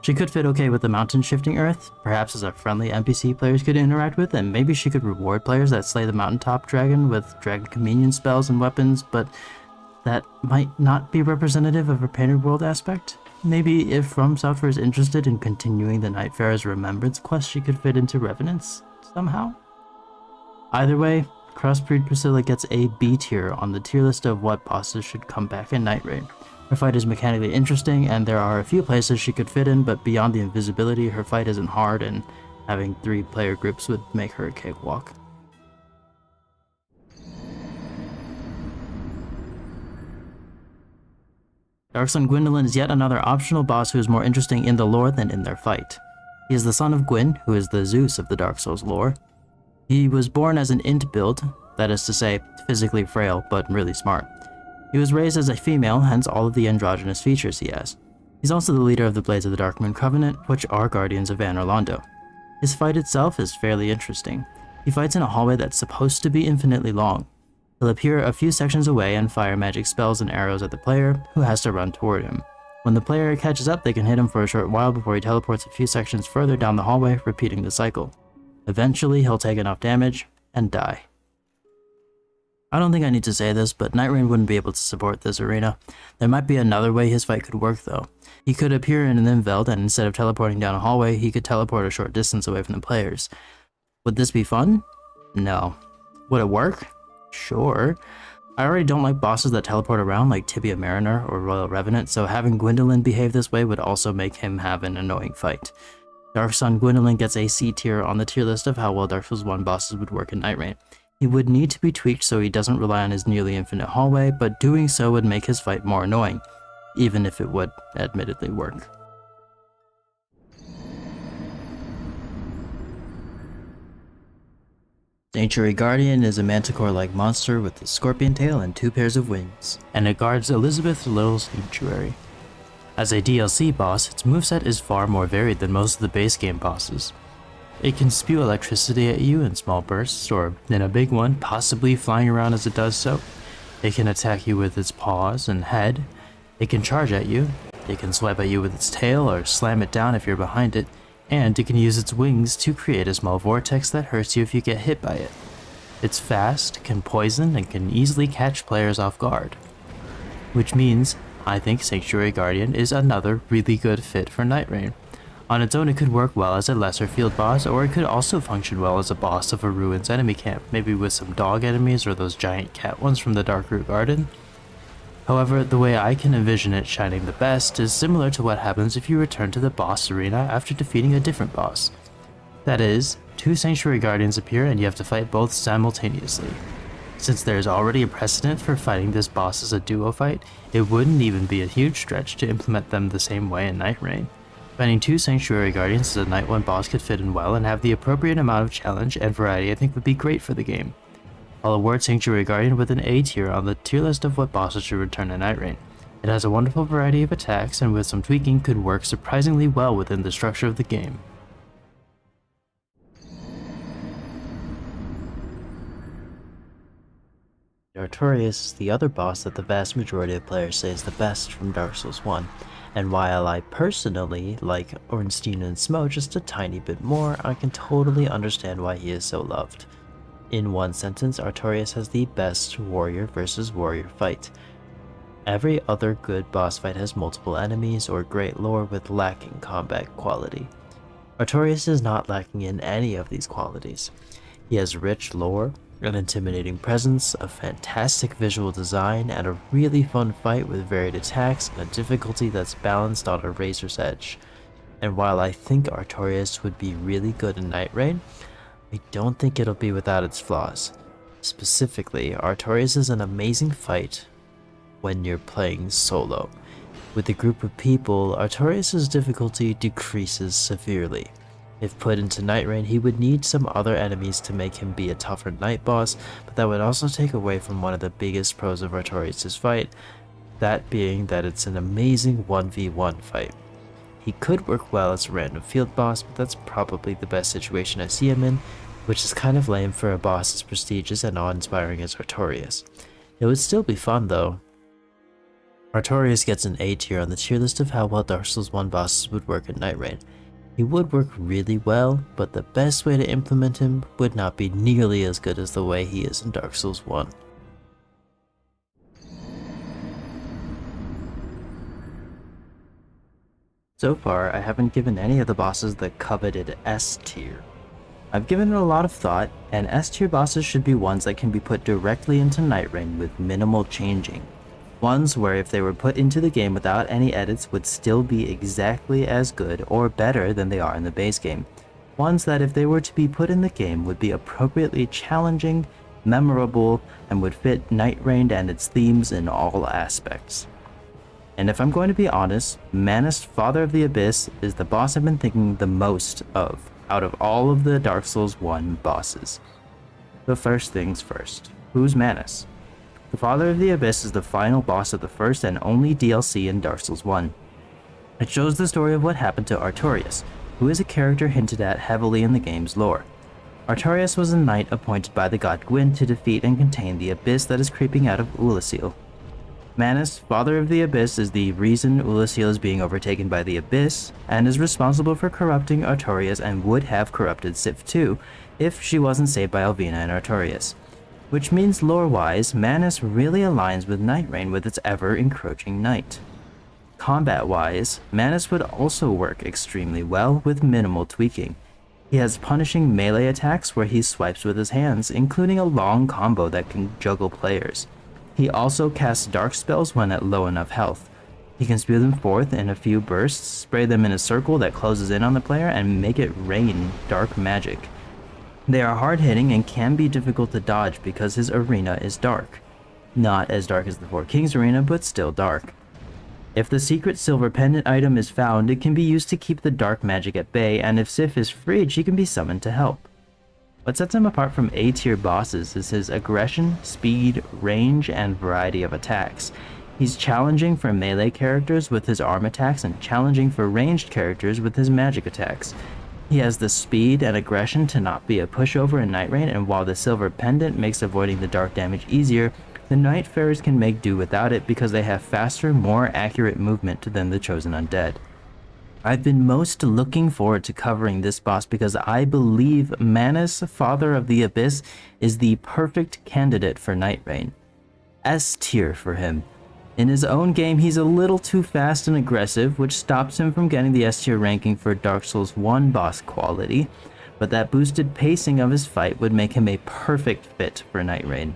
She could fit okay with the mountain shifting earth, perhaps as a friendly NPC players could interact with, and maybe she could reward players that slay the mountaintop dragon with dragon communion spells and weapons, but that might not be representative of her painted world aspect. Maybe if From Software is interested in continuing the Nightfarer's Remembrance quest, she could fit into Revenants somehow? Either way, Crossbreed Priscilla gets a B tier on the tier list of what bosses should come back in Nightreign. Her fight is mechanically interesting, and there are a few places she could fit in, but beyond the invisibility, her fight isn't hard, and having 3 player groups would make her a cakewalk. Dark Sun Gwyndolin is yet another optional boss who is more interesting in the lore than in their fight. He is the son of Gwyn, who is the Zeus of the Dark Souls lore. He was born as an int build, that is to say, physically frail but really smart. He was raised as a female, hence all of the androgynous features he has. He's also the leader of the Blades of the Darkmoon Covenant, which are guardians of Anor Londo. His fight itself is fairly interesting. He fights in a hallway that's supposed to be infinitely long. He'll appear a few sections away and fire magic spells and arrows at the player, who has to run toward him. When the player catches up, they can hit him for a short while before he teleports a few sections further down the hallway, repeating the cycle. Eventually, he'll take enough damage and die. I don't think I need to say this, but Nightreign wouldn't be able to support this arena. There might be another way his fight could work though. He could appear in an Inveld, and instead of teleporting down a hallway, he could teleport a short distance away from the players. Would this be fun? No. Would it work? Sure. I already don't like bosses that teleport around like Tibia Mariner or Royal Revenant, so having Gwyndolin behave this way would also make him have an annoying fight. Dark Sun Gwyndolin gets a C tier on the tier list of how well Dark Souls 1 bosses would work in Nightreign. He would need to be tweaked so he doesn't rely on his nearly infinite hallway, but doing so would make his fight more annoying, even if it would admittedly work. Sanctuary Guardian is a manticore-like monster with a scorpion tail and 2 pairs of wings, and it guards Elizabeth the Little Sanctuary. As a DLC boss, its moveset is far more varied than most of the base game bosses. It can spew electricity at you in small bursts, or in a big one, possibly flying around as it does so. It can attack you with its paws and head. It can charge at you. It can swipe at you with its tail or slam it down if you're behind it. And it can use its wings to create a small vortex that hurts you if you get hit by it. It's fast, can poison, and can easily catch players off guard. Which means I think Sanctuary Guardian is another really good fit for Nightreign. On its own, it could work well as a lesser field boss, or it could also function well as a boss of a Ruins enemy camp, maybe with some dog enemies or those giant cat ones from the Darkroot Garden. However, the way I can envision it shining the best is similar to what happens if you return to the boss arena after defeating a different boss. That is, 2 Sanctuary Guardians appear and you have to fight both simultaneously. Since there is already a precedent for fighting this boss as a duo fight, it wouldn't even be a huge stretch to implement them the same way in Nightreign. Finding 2 Sanctuary Guardians as a Night 1 boss could fit in well and have the appropriate amount of challenge and variety I think would be great for the game. I'll award Sanctuary Guardian with an A tier on the tier list of what bosses should return in Nightreign. It has a wonderful variety of attacks and with some tweaking could work surprisingly well within the structure of the game. Artorias is the other boss that the vast majority of players say is the best from Dark Souls 1, and while I personally like Ornstein and Smough just a tiny bit more, I can totally understand why he is so loved. In one sentence, Artorias has the best warrior versus warrior fight. Every other good boss fight has multiple enemies or great lore with lacking combat quality. Artorias is not lacking in any of these qualities. He has rich lore, an intimidating presence, a fantastic visual design, and a really fun fight with varied attacks and a difficulty that's balanced on a razor's edge. And while I think Artorias would be really good in Nightreign, I don't think it'll be without its flaws. Specifically, Artorias is an amazing fight when you're playing solo. With a group of people, Artorias' difficulty decreases severely. If put into Nightreign, he would need some other enemies to make him be a tougher night boss, but that would also take away from one of the biggest pros of Artorias' fight, that being that it's an amazing 1v1 fight. He could work well as a random field boss, but that's probably the best situation I see him in, which is kind of lame for a boss as prestigious and awe-inspiring as Artorias. It would still be fun though. Artorias gets an A tier on the tier list of how well Dark Souls 1 bosses would work in Nightreign. He would work really well, but the best way to implement him would not be nearly as good as the way he is in Dark Souls 1. So far, I haven't given any of the bosses the coveted S tier. I've given it a lot of thought, and S tier bosses should be ones that can be put directly into Nightreign with minimal changing. Ones where if they were put into the game without any edits would still be exactly as good or better than they are in the base game. Ones that if they were to be put in the game would be appropriately challenging, memorable, and would fit Nightreign and its themes in all aspects. And if I'm going to be honest, Manus, Father of the Abyss, is the boss I've been thinking the most of out of all of the Dark Souls 1 bosses. But first things first, who's Manus? The Father of the Abyss is the final boss of the first and only DLC in Dark Souls 1. It shows the story of what happened to Artorias, who is a character hinted at heavily in the game's lore. Artorias was a knight appointed by the god Gwyn to defeat and contain the abyss that is creeping out of Oolacile. Manus, Father of the Abyss, is the reason Oolacile is being overtaken by the Abyss, and is responsible for corrupting Artorias and would have corrupted Sif too, if she wasn't saved by Alvina and Artorias. Which means lore-wise, Manus really aligns with Nightreign with its ever-encroaching night. Combat-wise, Manus would also work extremely well with minimal tweaking. He has punishing melee attacks where he swipes with his hands, including a long combo that can juggle players. He also casts dark spells when at low enough health. He can spew them forth in a few bursts, spray them in a circle that closes in on the player, and make it rain dark magic. They are hard-hitting and can be difficult to dodge because his arena is dark. Not as dark as the Four Kings arena, but still dark. If the secret silver pendant item is found, it can be used to keep the dark magic at bay, and if Sif is freed, she can be summoned to help. What sets him apart from A-tier bosses is his aggression, speed, range, and variety of attacks. He's challenging for melee characters with his arm attacks and challenging for ranged characters with his magic attacks. He has the speed and aggression to not be a pushover in Nightreign, and while the silver pendant makes avoiding the dark damage easier, the Nightfarers can make do without it because they have faster, more accurate movement than the Chosen Undead. I've been most looking forward to covering this boss because I believe Manus, Father of the Abyss, is the perfect candidate for Nightreign. S tier for him. In his own game, he's a little too fast and aggressive, which stops him from getting the S tier ranking for Dark Souls 1 boss quality, but that boosted pacing of his fight would make him a perfect fit for Nightreign.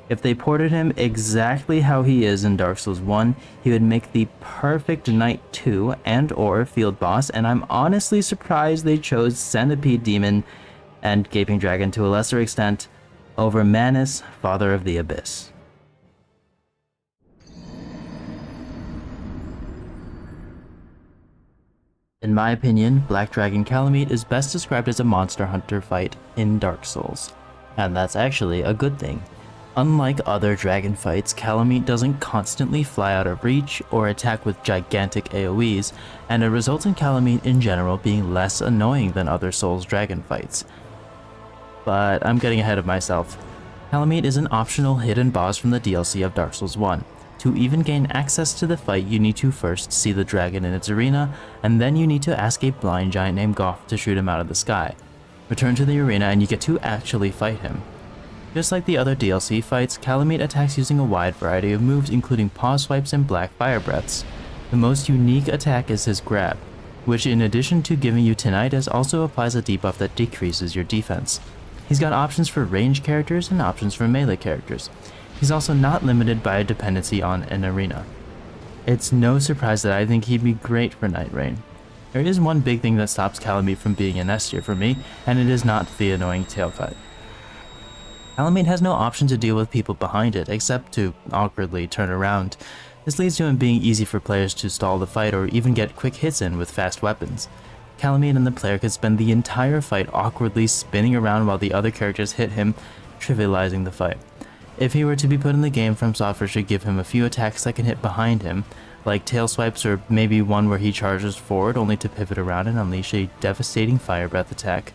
If they ported him exactly how he is in Dark Souls 1, he would make the perfect Knight 2 and or field boss, and I'm honestly surprised they chose Centipede Demon and Gaping Dragon to a lesser extent over Manus, Father of the Abyss. In my opinion, Black Dragon Kalameet is best described as a monster hunter fight in Dark Souls, and that's actually a good thing. Unlike other dragon fights, Kalameet doesn't constantly fly out of reach or attack with gigantic AoEs, and it results in Kalameet in general being less annoying than other Souls dragon fights. But I'm getting ahead of myself. Kalameet is an optional hidden boss from the DLC of Dark Souls 1. To even gain access to the fight, you need to first see the dragon in its arena, and then you need to ask a blind giant named Goth to shoot him out of the sky. Return to the arena and you get to actually fight him. Just like the other DLC fights, Kalameet attacks using a wide variety of moves including paw swipes and black fire breaths. The most unique attack is his grab, which in addition to giving you tinnitus also applies a debuff that decreases your defense. He's got options for ranged characters and options for melee characters. He's also not limited by a dependency on an arena. It's no surprise that I think he'd be great for Nightreign. There is one big thing that stops Kalameet from being an S tier for me, and it is not the annoying tail cut. Kalameet has no option to deal with people behind it, except to awkwardly turn around. This leads to him being easy for players to stall the fight or even get quick hits in with fast weapons. Kalameet and the player could spend the entire fight awkwardly spinning around while the other characters hit him, trivializing the fight. If he were to be put in the game, From Software should give him a few attacks that can hit behind him, like tail swipes or maybe one where he charges forward only to pivot around and unleash a devastating fire breath attack.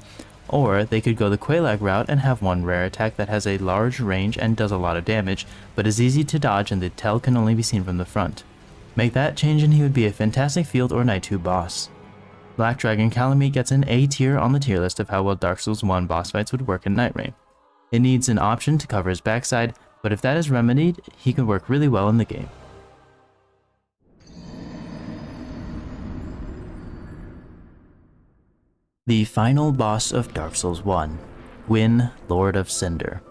Or they could go the Quelaag route and have one rare attack that has a large range and does a lot of damage, but is easy to dodge and the tail can only be seen from the front. Make that change and he would be a fantastic field or Knight 2 boss. Black Dragon Kalameet gets an A tier on the tier list of how well Dark Souls 1 boss fights would work in Nightreign. It needs an option to cover his backside, but if that is remedied, he can work really well in the game. The final boss of Dark Souls 1, Gwyn, Lord of Cinder.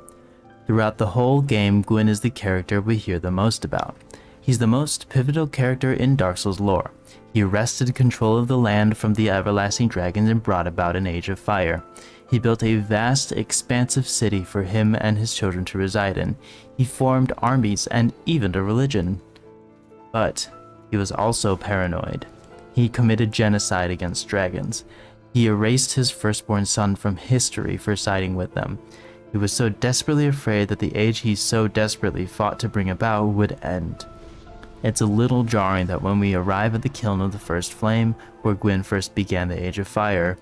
Throughout the whole game, Gwyn is the character we hear the most about. He's the most pivotal character in Dark Souls lore. He wrested control of the land from the everlasting dragons and brought about an age of fire. He built a vast, expansive city for him and his children to reside in. He formed armies and even a religion. But he was also paranoid. He committed genocide against dragons. He erased his firstborn son from history for siding with them. He was so desperately afraid that the age he so desperately fought to bring about would end. It's a little jarring that when we arrive at the kiln of the first flame, where Gwyn first began the Age of Fire,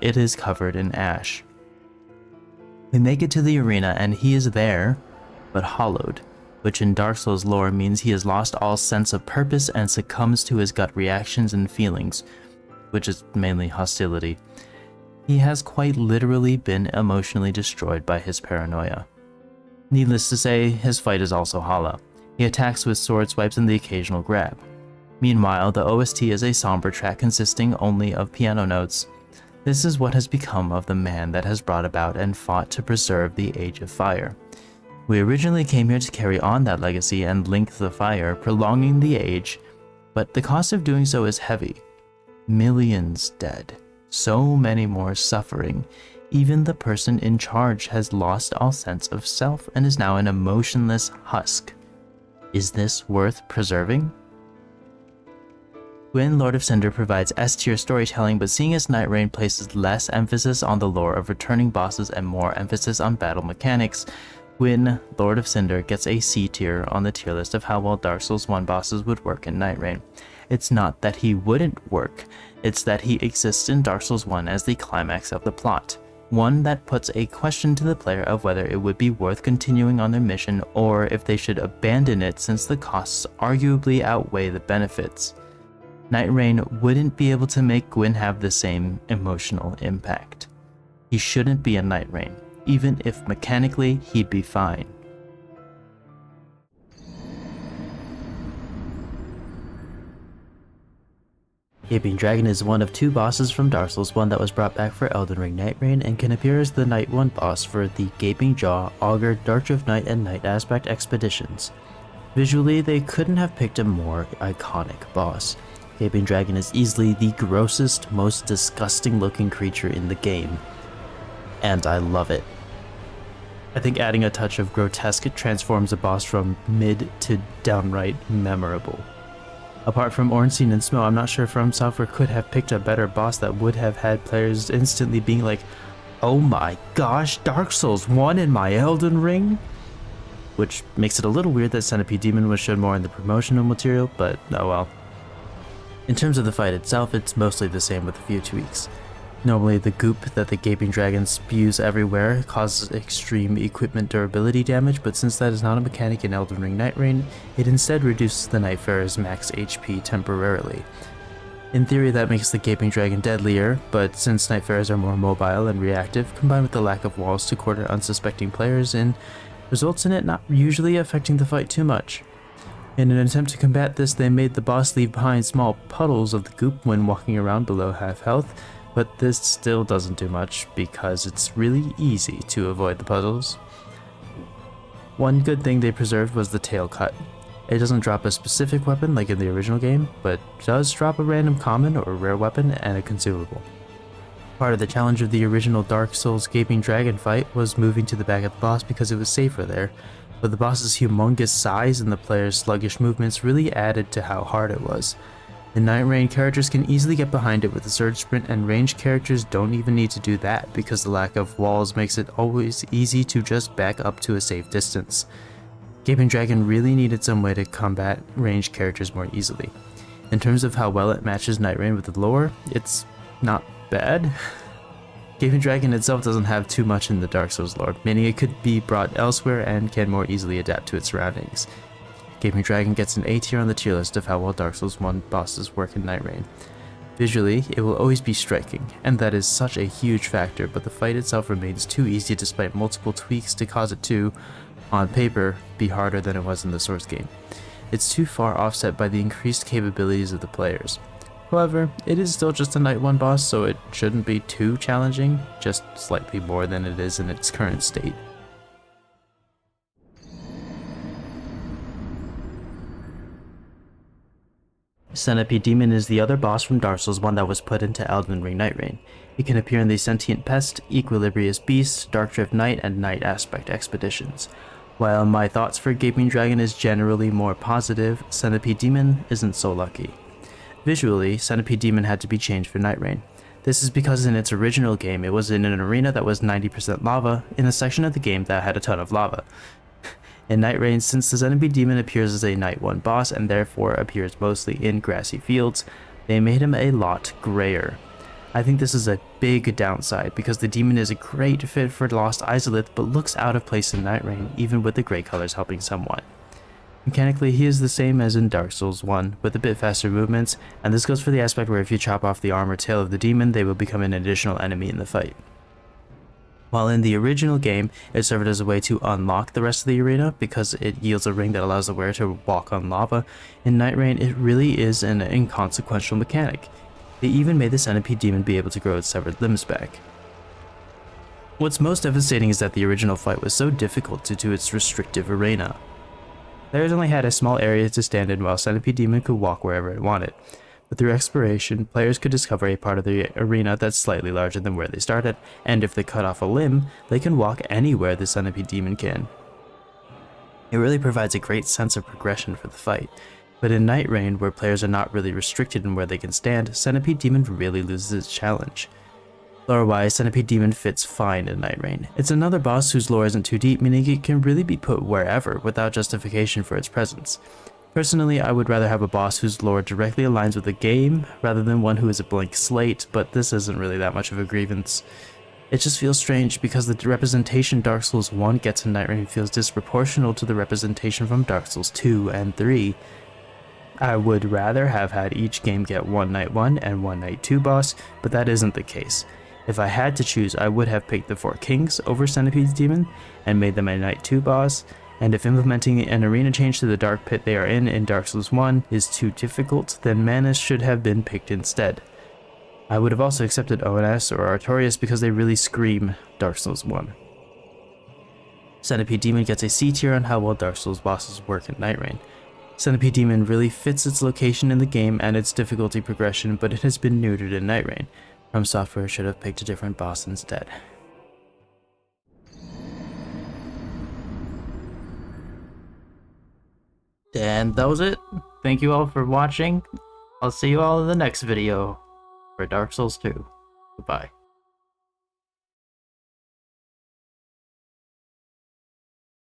it is covered in ash. We make it to the arena and he is there, but hollowed, which in Dark Souls lore means he has lost all sense of purpose and succumbs to his gut reactions and feelings, which is mainly hostility. He has quite literally been emotionally destroyed by his paranoia. Needless to say, his fight is also hollow. He attacks with sword swipes and the occasional grab. Meanwhile, the OST is a somber track consisting only of piano notes. This is what has become of the man that has brought about and fought to preserve the Age of Fire. We originally came here to carry on that legacy and link the fire, prolonging the age, but the cost of doing so is heavy. Millions dead, so many more suffering. Even the person in charge has lost all sense of self and is now an emotionless husk. Is this worth preserving? Gwyn, Lord of Cinder provides S-tier storytelling, but seeing as Nightreign places less emphasis on the lore of returning bosses and more emphasis on battle mechanics, Gwyn, Lord of Cinder gets a C tier on the tier list of how well Dark Souls 1 bosses would work in Nightreign. It's not that he wouldn't work, it's that he exists in Dark Souls 1 as the climax of the plot. One that puts a question to the player of whether it would be worth continuing on their mission or if they should abandon it since the costs arguably outweigh the benefits. Nightreign wouldn't be able to make Gwyn have the same emotional impact. He shouldn't be a Nightreign, even if mechanically he'd be fine. Gaping Dragon is one of two bosses from Dark Souls 1 that was brought back for Elden Ring Nightreign and can appear as the Night 1 boss for the Gaping Jaw, Augur, Dark of Night, and Night Aspect expeditions. Visually, they couldn't have picked a more iconic boss. Gaping Dragon is easily the grossest, most disgusting looking creature in the game, and I love it. I think adding a touch of grotesque transforms a boss from mid to downright memorable. Apart from Ornstein and Smough, I'm not sure From Software could have picked a better boss that would have had players instantly being like, oh my gosh, Dark Souls 1 in my Elden Ring? Which makes it a little weird that Centipede Demon was shown more in the promotional material, but oh well. In terms of the fight itself, it's mostly the same with a few tweaks. Normally, the goop that the Gaping Dragon spews everywhere causes extreme equipment durability damage, but since that is not a mechanic in Elden Ring Nightreign, it instead reduces the Nightfarer's max HP temporarily. In theory, that makes the Gaping Dragon deadlier, but since Nightfarers are more mobile and reactive, combined with the lack of walls to quarter unsuspecting players in, results in it not usually affecting the fight too much. In an attempt to combat this, they made the boss leave behind small puddles of the goop when walking around below half health, but this still doesn't do much because it's really easy to avoid the puddles. One good thing they preserved was the tail cut. It doesn't drop a specific weapon like in the original game, but does drop a random common or rare weapon and a consumable. Part of the challenge of the original Dark Souls Gaping Dragon fight was moving to the back of the boss because it was safer there, but the boss's humongous size and the player's sluggish movements really added to how hard it was. In Nightreign, characters can easily get behind it with a surge sprint, and ranged characters don't even need to do that because the lack of walls makes it always easy to just back up to a safe distance. Gaping Dragon really needed some way to combat ranged characters more easily. In terms of how well it matches Nightreign with the lore, it's not bad. Gaping Dragon itself doesn't have too much in the Dark Souls lore, meaning it could be brought elsewhere and can more easily adapt to its surroundings. Gaping Dragon gets an A tier on the tier list of how well Dark Souls 1 bosses work in Nightreign. Visually, it will always be striking, and that is such a huge factor, but the fight itself remains too easy despite multiple tweaks to cause it to, on paper, be harder than it was in the source game. It's too far offset by the increased capabilities of the players. However, it is still just a Night 1 boss, so it shouldn't be too challenging, just slightly more than it is in its current state. Centipede Demon is the other boss from Dark Souls 1 that was put into Elden Ring Nightreign. He can appear in the Sentient Pest, Equilibrious Beast, Dark Drift Night, and Night Aspect expeditions. While my thoughts for Gaping Dragon is generally more positive, Centipede Demon isn't so lucky. Visually, Centipede Demon had to be changed for Nightreign. This is because in its original game it was in an arena that was 90% lava, in a section of the game that had a ton of lava. In Nightreign, since the Centipede Demon appears as a Night 1 boss and therefore appears mostly in grassy fields, they made him a lot grayer. I think this is a big downside because the demon is a great fit for Lost Izalith but looks out of place in Nightreign even with the grey colors helping somewhat. Mechanically, he is the same as in Dark Souls 1 with a bit faster movements, and this goes for the aspect where if you chop off the arm or tail of the demon, they will become an additional enemy in the fight. While in the original game, it served as a way to unlock the rest of the arena because it yields a ring that allows the wearer to walk on lava, in Nightreign it really is an inconsequential mechanic. They even made the Centipede Demon be able to grow its severed limbs back. What's most devastating is that the original fight was so difficult due to its restrictive arena. Players only had a small area to stand in while Centipede Demon could walk wherever it wanted. But through exploration, players could discover a part of the arena that's slightly larger than where they started, and if they cut off a limb, they can walk anywhere the Centipede Demon can. It really provides a great sense of progression for the fight, but in Nightreign, where players are not really restricted in where they can stand, Centipede Demon really loses its challenge. Lore-wise, Centipede Demon fits fine in Nightreign. It's another boss whose lore isn't too deep, meaning it can really be put wherever without justification for its presence. Personally, I would rather have a boss whose lore directly aligns with the game, rather than one who is a blank slate, but this isn't really that much of a grievance. It just feels strange because the representation Dark Souls 1 gets in Nightreign feels disproportional to the representation from Dark Souls 2 and 3. I would rather have had each game get one Night 1 and one Night 2 boss, but that isn't the case. If I had to choose, I would have picked the Four Kings over Centipede Demon and made them a Night 2 boss, And if implementing an arena change to the dark pit they are in Dark Souls 1 is too difficult, then Manus should have been picked instead. I would have also accepted ONS or Artorias because they really scream Dark Souls 1. Centipede Demon gets a C tier on how well Dark Souls bosses work in Nightreign. Centipede Demon really fits its location in the game and its difficulty progression, but it has been neutered in Nightreign. From Software should have picked a different boss instead. And that was it. Thank you all for watching. I'll see you all in the next video for Dark Souls 2. Goodbye.